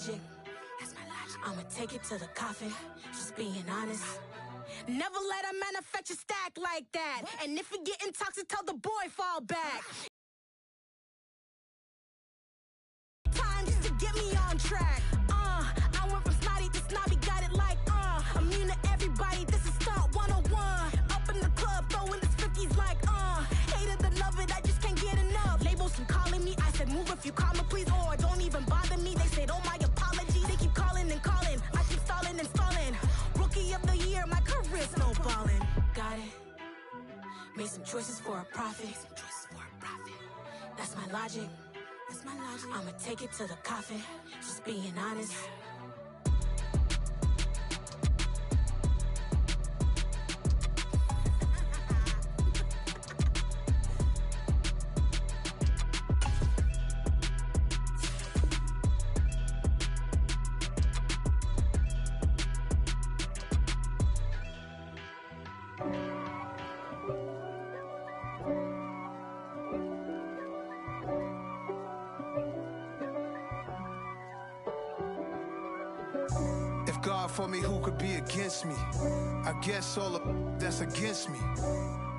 logic. I'ma take it to the coffin, just being honest. Never let a manufacture stack like that. And if you getting toxic, tell the boy fall back. Time just to get me on track. I went from snotty to snobby, got it like immune to everybody, this is stunt 101. Up in the club, throwing this 50s like hated to love it, I just can't get enough. Labels keep calling me, I said move if you call me please, or don't even bother me. They said oh my apology, they keep calling and calling, I keep stalling and stalling. Rookie of the year, my career snowballing. Got it, made some choices for a profit. That's my logic. I'ma take it to the coffin, just being honest. God for me, who could be against me? I guess all of that's against me.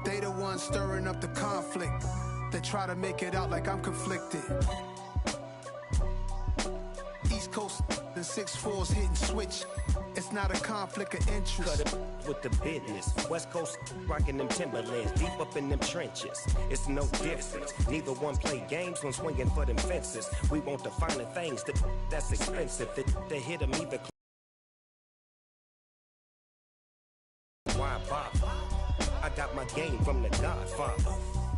They the ones stirring up the conflict. They try to make it out like I'm conflicted. East Coast and 6'4's hitting switch. It's not a conflict of interest. Cut it with the business. West Coast rocking them Timberlands, deep up in them trenches. It's no difference. Neither one play games when swinging for them fences. We want the finer things that's expensive. They hit them either. Why bother? I got my game from the Godfather.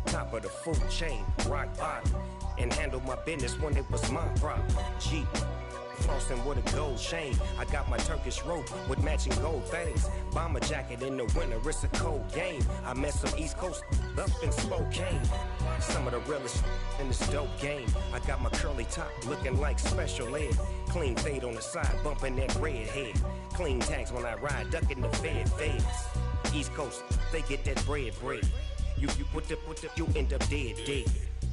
Top of the food chain, rock bottom. And handle my business when it was my problem. Jeep, flossing with a gold chain. I got my Turkish rope with matching gold things. Bomber jacket in the winter, it's a cold game. I met some East Coast up in Spokane. Some of the realest in this dope game. I got my curly top looking like special ed. Clean fade on the side, bumping that red head. Clean tags when I ride, ducking the feds. East Coast, they get that bread. You you end up dead.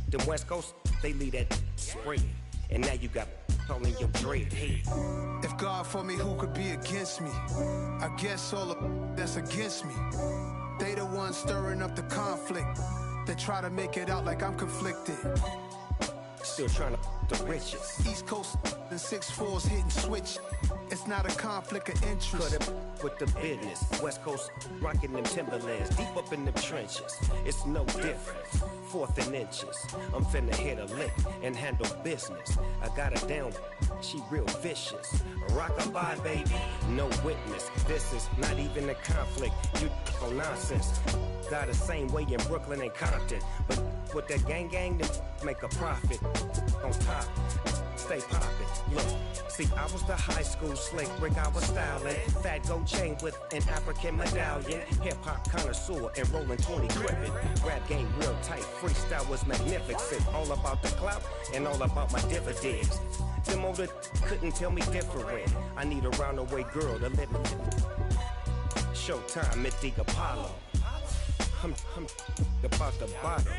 Them West Coast, they leave that spread. And now you got all in your dread head. If God for me, who could be against me? I guess all of that's against me. They the ones stirring up the conflict. They try to make it out like I'm conflicted. Still trying to the riches. East Coast and 6'4's hitting switch. It's not a conflict of interest. Cut it with the business. West Coast rocking them Timberlands, deep up in them trenches. It's no difference. 4th and inches. I'm finna hit a lick and handle business. I got her down, she real vicious. Rockabye, baby, no witness. This is not even a conflict. You on nonsense. Got the same way in Brooklyn and Compton, but with that gang, then make a profit. On top, stay poppin'. Look, see, I was the high school slick Rick, I was styling. Fat gold chain with an African medallion. Hip-hop connoisseur and rolling 20 gripping. Rap game real tight, freestyle was magnificent. All about the clout and all about my dividends. Them older couldn't tell me different. I need a roundaway girl to let me. Showtime at the Apollo. I'm about the bottom.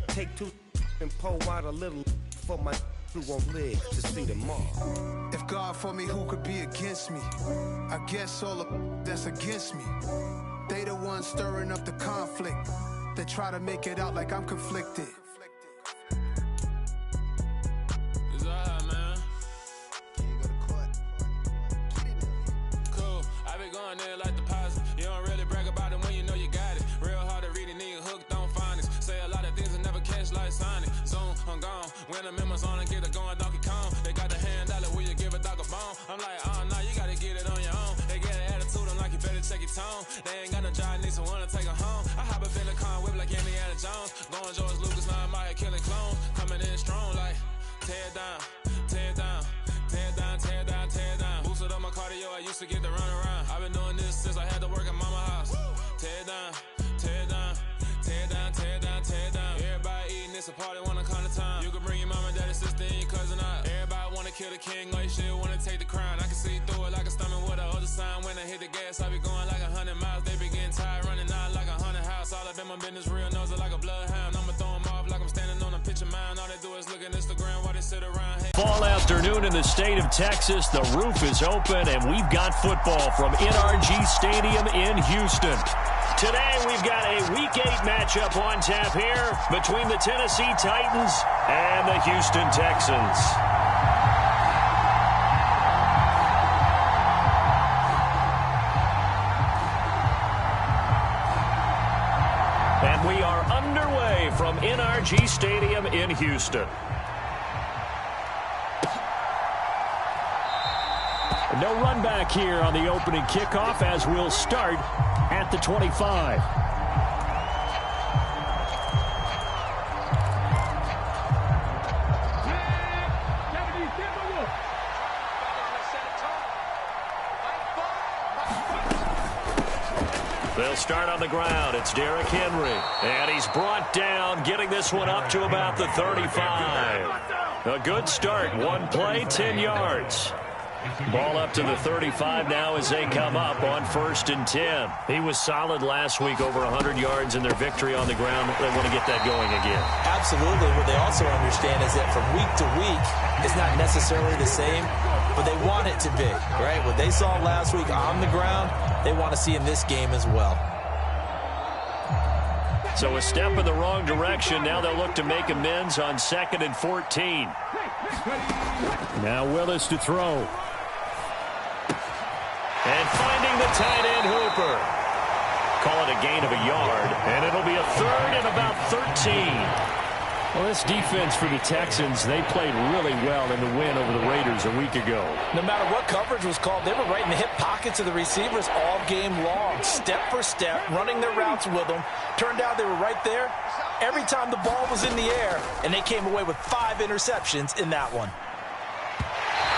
Take 2 and pull out a little for my who won't live to see tomorrow. If God for me, who could be against me? I guess all of that's against me. They the ones stirring up the conflict. They try to make it out like I'm conflicted. It's alright, man. Can you go to court? Cool. I been going there like deposit. You don't really brag about it when you know you got it. Real hard to read a nigga hooked on phonics. Say a lot of things and never catch like Sonic. Zone, I'm gone. When I'm in my zone and get it going Donkey Kong. They got the hand dollar, will you give a dog a bone? I'm like, oh no, you gotta get it on your own. They get an attitude, I'm like, you better check your tone. They ain't got no job, need someone to take her home. I hop up in the car, whip like Indiana Jones. Going George Lucas, now I'm out here killing clones. Coming in strong like, tear down, tear down, tear down, tear down, tear down. Boosted up my cardio, I used to get the run around. I've been doing this since I had to work at mama house. Tear down, tear down, tear down, tear down, tear down. Everybody eating, it's a party, wanna come to time. You can bring your mama, daddy, sister, and your cousin out. Everybody wanna kill the king, or you shit wanna take the crown. I can see through it like a stomach with a other sign. When I hit the gas, I be going like 100 miles. They be getting tired, running out like 100 house. All up in my business, real nose like a bloodhound. I'ma throw them off like I'm standing on a picture mound. All they do is look at Instagram while they sit around. Hey. fall afternoon in the state of Texas. The roof is open, and we've got football from NRG Stadium in Houston. Today, we've got a Week 8 matchup on tap here between the Tennessee Titans and the Houston Texans. And we are underway from NRG Stadium in Houston. No run back here on the opening kickoff as we'll start at the 25. They'll start on the ground. It's Derrick Henry. And he's brought down, getting this one up to about the 35. A good start. One play, 10 yards. Ball up to the 35 now as they come up on 1st and 10. He was solid last week, over 100 yards in their victory on the ground. They want to get that going again. Absolutely. What they also understand is that from week to week, it's not necessarily the same, but they want it to be, right? What they saw last week on the ground, they want to see in this game as well. So a step in the wrong direction. Now they'll look to make amends on 2nd and 14. Now Willis to throw. And finding the tight end Hooper. Call it a gain of a yard, and it'll be a 3rd and about 13. Well, this defense for the Texans, they played really well in the win over the Raiders a week ago. No matter what coverage was called, they were right in the hip pockets of the receivers all game long, step for step, running their routes with them. Turned out they were right there every time the ball was in the air, and they came away with 5 interceptions in that one.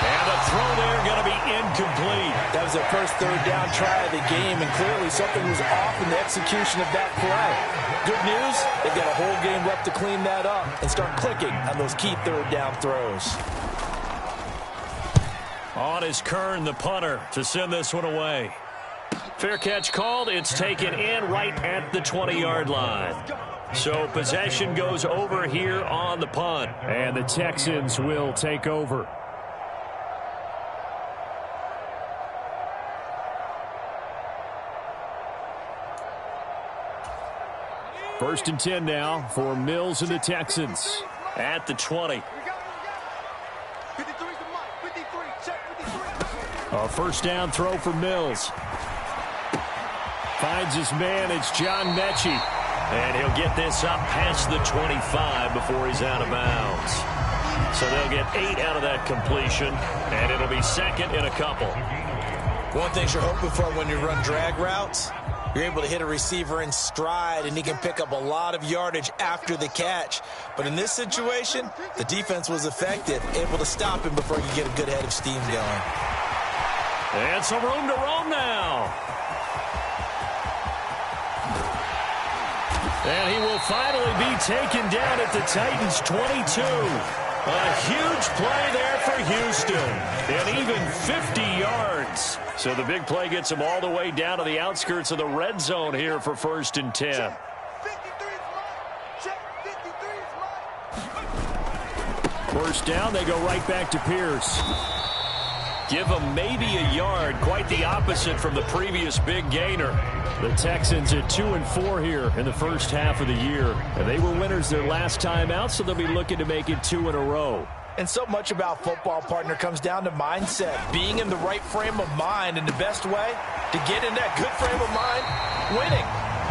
And the throw there going to be incomplete. That was their first 3rd down try of the game, and clearly something was off in the execution of that play. Good news, they've got a whole game left to clean that up and start clicking on those key 3rd down throws. On is Kern, the punter, to send this one away. Fair catch called. It's taken in right at the 20-yard line. So possession goes over here on the punt. And the Texans will take over. First and 10 now for Mills and the Texans at the 20. A first down throw for Mills. Finds his man. It's John Mechie. And he'll get this up past the 25 before he's out of bounds. So they'll get 8 out of that completion, and it'll be 2nd and a couple. One thing you're hoping for when you run drag routes, you're able to hit a receiver in stride, and he can pick up a lot of yardage after the catch. But in this situation, the defense was effective, able to stop him before you get a good head of steam going. And some room to roam now. And he will finally be taken down at the Titans' 22. A huge play there for Houston. And even 50 yards. So the big play gets him all the way down to the outskirts of the red zone here for 1st and 10. First down, they go right back to Pierce. Give him maybe a yard, quite the opposite from the previous big gainer. The Texans at 2-4 here in the first half of the year. And they were winners their last time out, so they'll be looking to make it 2 in a row. And so much about football, partner, comes down to mindset. Being in the right frame of mind, and the best way to get in that good frame of mind, winning.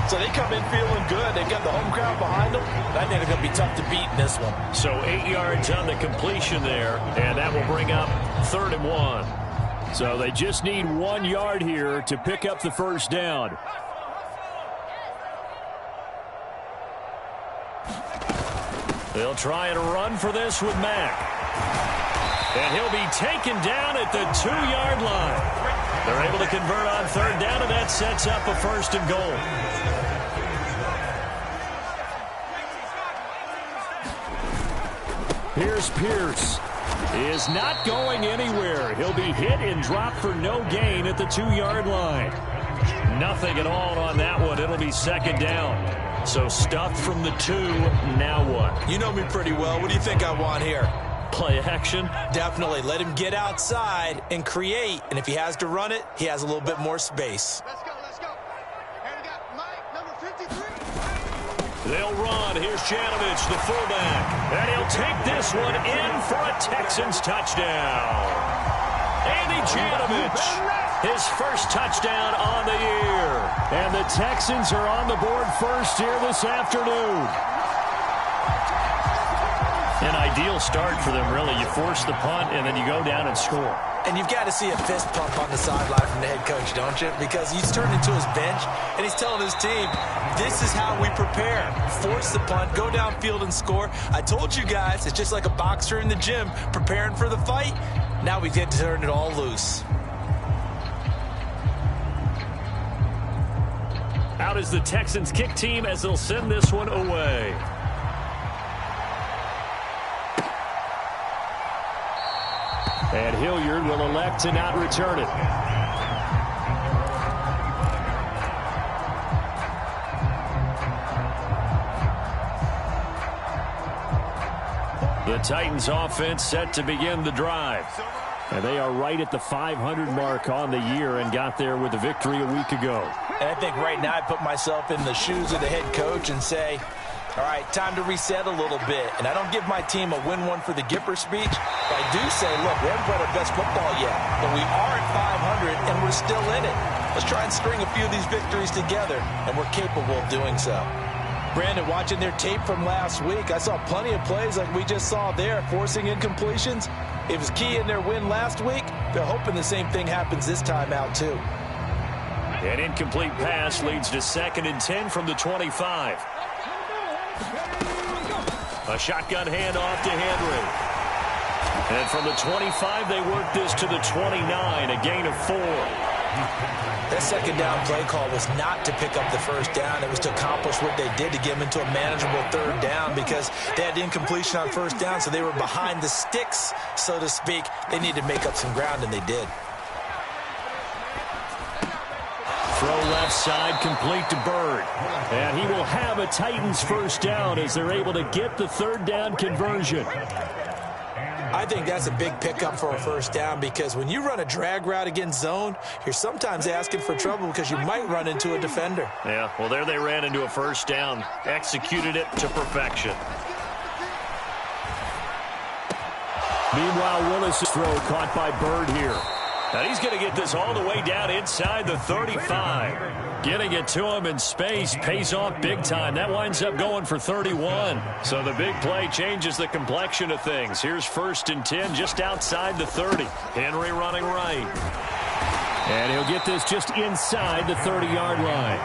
So they come in feeling good. They've got the home crowd behind them. I think they're going to be tough to beat in this one. So 8 yards on the completion there, and that will bring up 3rd and 1. So they just need 1 yard here to pick up the first down. They'll try and run for this with Mack. And he'll be taken down at the 2-yard line. They're able to convert on 3rd down, and that sets up a 1st and goal. Here's Pierce. He is not going anywhere. He'll be hit and dropped for no gain at the 2-yard line. Nothing at all on that one. It'll be 2nd down. So stuffed from the 2. Now what? You know me pretty well. What do you think I want here? play action. Definitely. Let him get outside and create. And if he has to run it, he has a little bit more space. Let's go, let's go. And we got Mike, number 53. They'll run. Here's Janovich, the fullback. And he'll take this one in for a Texans touchdown. Andy Janovich, his first touchdown on the year. And the Texans are on the board first here this afternoon. An ideal start for them, really. You force the punt, and then you go down and score. And you've got to see a fist pump on the sideline from the head coach, don't you? Because he's turned into his bench, and he's telling his team, this is how we prepare. Force the punt, go downfield and score. I told you guys, it's just like a boxer in the gym preparing for the fight. Now we get to turn it all loose. Out is the Texans kick team as they'll send this one away. And Hilliard will elect to not return it. The Titans offense set to begin the drive. And they are right at the 500 mark on the year and got there with a victory a week ago. And I think right now I put myself in the shoes of the head coach and say, all right, time to reset a little bit. And I don't give my team a win one for the Gipper speech. But I do say, look, we haven't played our best football yet. But we are at 500, and we're still in it. Let's try and string a few of these victories together, and we're capable of doing so. Brandon, watching their tape from last week, I saw plenty of plays like we just saw there, forcing incompletions. It was key in their win last week. They're hoping the same thing happens this time out, too. An incomplete pass leads to 2nd and 10 from the 25. A shotgun handoff to Henry. And from the 25, they work this to the 29, a gain of 4. That second down play call was not to pick up the first down. It was to accomplish what they did to get them into a manageable third down because they had incompletion on first down, so they were behind the sticks, so to speak. They needed to make up some ground, and they did. Throw left side, complete to Bird. And he will have a Titans first down as they're able to get the third down conversion. I think that's a big pickup for a first down because when you run a drag route against zone, you're sometimes asking for trouble because you might run into a defender. Yeah, well, there they ran into a first down. Executed it to perfection. Meanwhile, Willis' throw caught by Bird here. And he's going to get this all the way down inside the 35. Getting it to him in space pays off big time. That winds up going for 31. So the big play changes the complexion of things. Here's 1st and 10 just outside the 30. Henry running right. And he'll get this just inside the 30-yard line.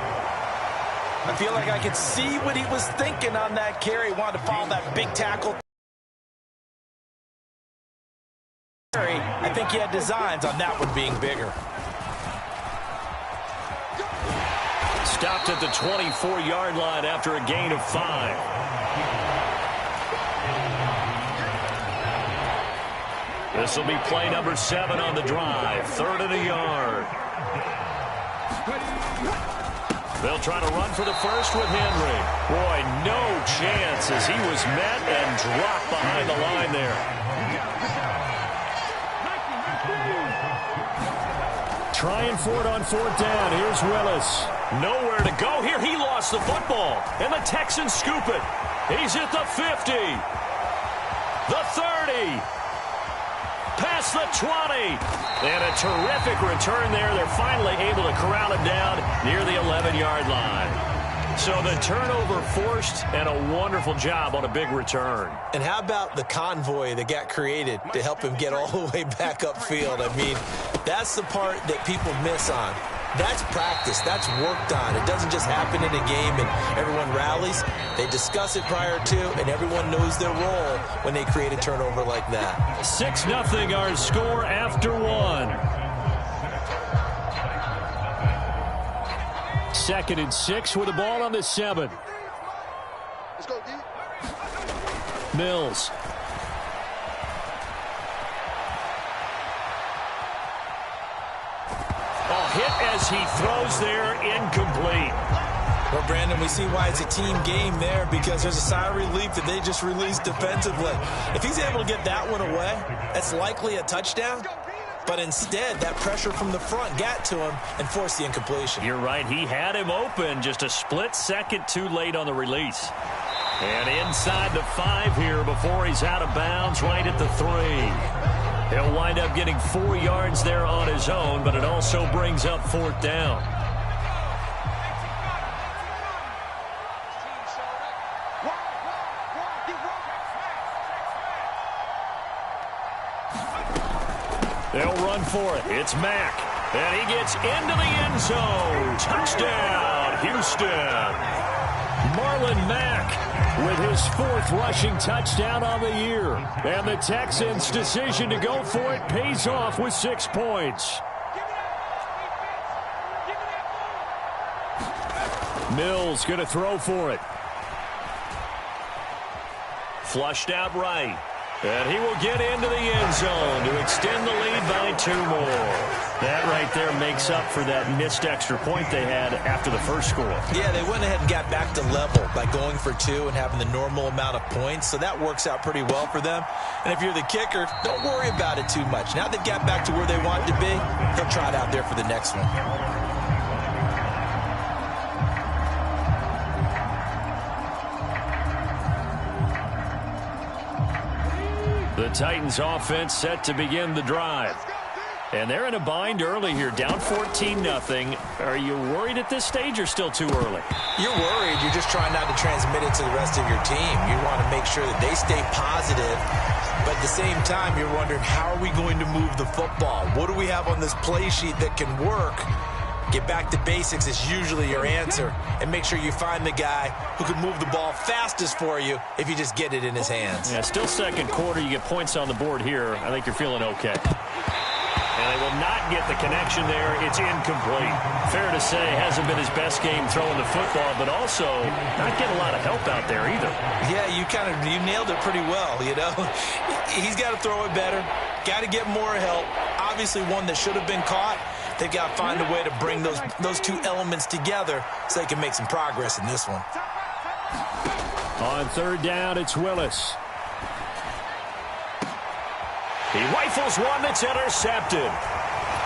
I feel like I could see what he was thinking on that carry. He wanted to follow that big tackle. I think he had designs on that one being bigger. Stopped at the 24-yard line after a gain of 5. This will be play number 7 on the drive. 3rd and a yard. They'll try to run for the first with Henry. Boy, no chance as he was met and dropped behind the line there. Trying for it on 4th down. Here's Willis. Nowhere to go here. He lost the football. And the Texans scoop it. He's at the 50. The 30. Past the 20. And a terrific return there. They're finally able to corral him down near the 11-yard line. So the turnover forced and a wonderful job on a big return. And how about the convoy that got created to help him get all the way back upfield? I mean, that's the part that people miss on. That's practice. That's worked on. It doesn't just happen in a game and everyone rallies. They discuss it prior to, and everyone knows their role when they create a turnover like that. 6-0 our score after 1. 2nd and 6 with the ball on the 7. Let's go, D. Mills. Hit as he throws there, incomplete. Well, Brandon, we see why it's a team game there, because there's a sigh of relief that they just released defensively. If he's able to get that one away, that's likely a touchdown. But instead, that pressure from the front got to him and forced the incompletion. You're right. He had him open, just a split second too late on the release. And inside the 5 here before he's out of bounds, right at the 3. He'll wind up getting 4 yards there on his own, but it also brings up 4th down. They'll run for it. It's Mack. And he gets into the end zone. Touchdown, Houston. Marlon Mack with his 4th rushing touchdown on the year. And the Texans' decision to go for it pays off with 6 points. Mills going to throw for it. Flushed out right. And he will get into the end zone to extend the lead by 2 more. That right there makes up for that missed extra point they had after the first score. Yeah, they went ahead and got back to level by going for 2 and having the normal amount of points. So that works out pretty well for them. And if you're the kicker, don't worry about it too much. Now they've got back to where they want to be, they'll try it out there for the next one. The Titans offense set to begin the drive. And they're in a bind early here, down 14-0. Are you worried at this stage or still too early? You're worried. You're just trying not to transmit it to the rest of your team. You want to make sure that they stay positive. But at the same time, you're wondering, how are we going to move the football? What do we have on this play sheet that can work? Get back to basics is usually your answer. And make sure you find the guy who can move the ball fastest for you if you just get it in his hands. Yeah, still second quarter. You get points on the board here. I think you're feeling okay. And they will not get the connection there. It's incomplete. Fair to say, hasn't been his best game throwing the football, but also not getting a lot of help out there either. Yeah, you nailed it pretty well, you know. He's got to throw it better. Got to get more help. Obviously one that should have been caught. They've got to find a way to bring those 2 elements together so they can make some progress in this one. On 3rd down, it's Willis. He rifles one that's intercepted.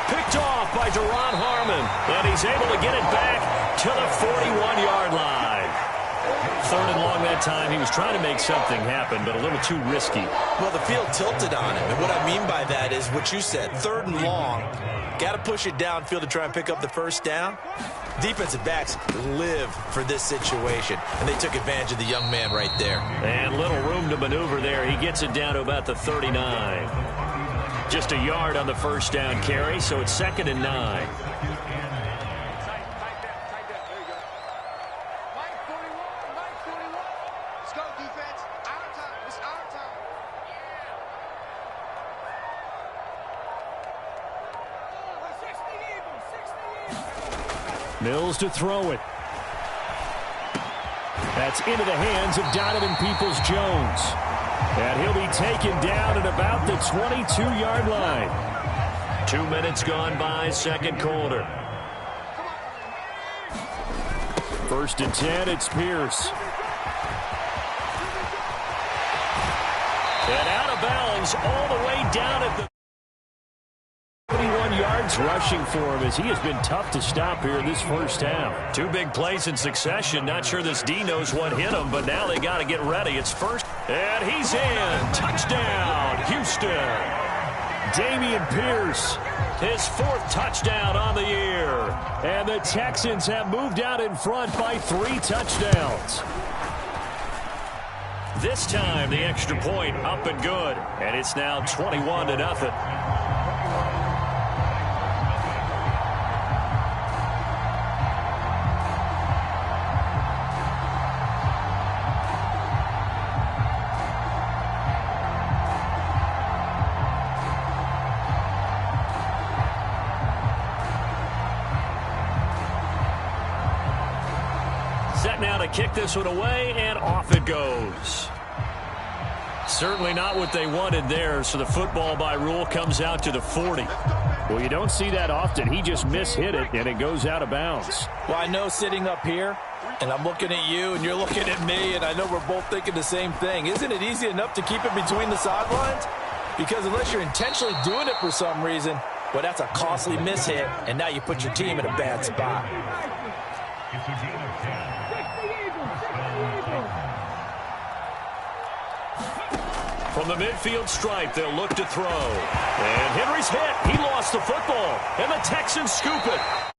Picked off by Deron Harmon. And he's able to get it back to the 41-yard line. 3rd and long that time. He was trying to make something happen, but a little too risky. Well, the field tilted on him. And what I mean by that is what you said. 3rd and long. Got to push it downfield to try and pick up the 1st down. Defensive backs live for this situation, and they took advantage of the young man right there. And little room to maneuver there. He gets it down to about the 39. Just a yard on the 1st down carry, so it's 2nd and 9. Let's go, defense. Our time. It's our time. Mills to throw it. That's into the hands of Donovan Peoples-Jones. And he'll be taken down at about the 22-yard line. 2 minutes gone by, 2nd quarter. 1st and 10, it's Pierce. And out of bounds all the way down at the 21 yards rushing for him as he has been tough to stop here this 1st half. 2 big plays in succession. Not sure this D knows what hit him, but now they got to get ready. It's 1st, and he's in. Touchdown, Houston. Dameon Pierce, his 4th touchdown on the year. And the Texans have moved out in front by 3 touchdowns. This time, the extra point up and good, and it's now 21-0. Set now to kick this one away, and off it goes. Certainly not what they wanted there, so the football by rule comes out to the 40. Well, you don't see that often. He just mishit it, and it goes out of bounds. Well, I know sitting up here, And I'm looking at you, and you're looking at me, and I know we're both thinking the same thing. Isn't it easy enough to keep it between the sidelines? Because unless you're intentionally doing it for some reason, well, that's a costly mishit, and now you put your team in a bad spot. From the midfield stripe, they'll look to throw. And Henry's hit. He lost the football, and the Texans scoop it.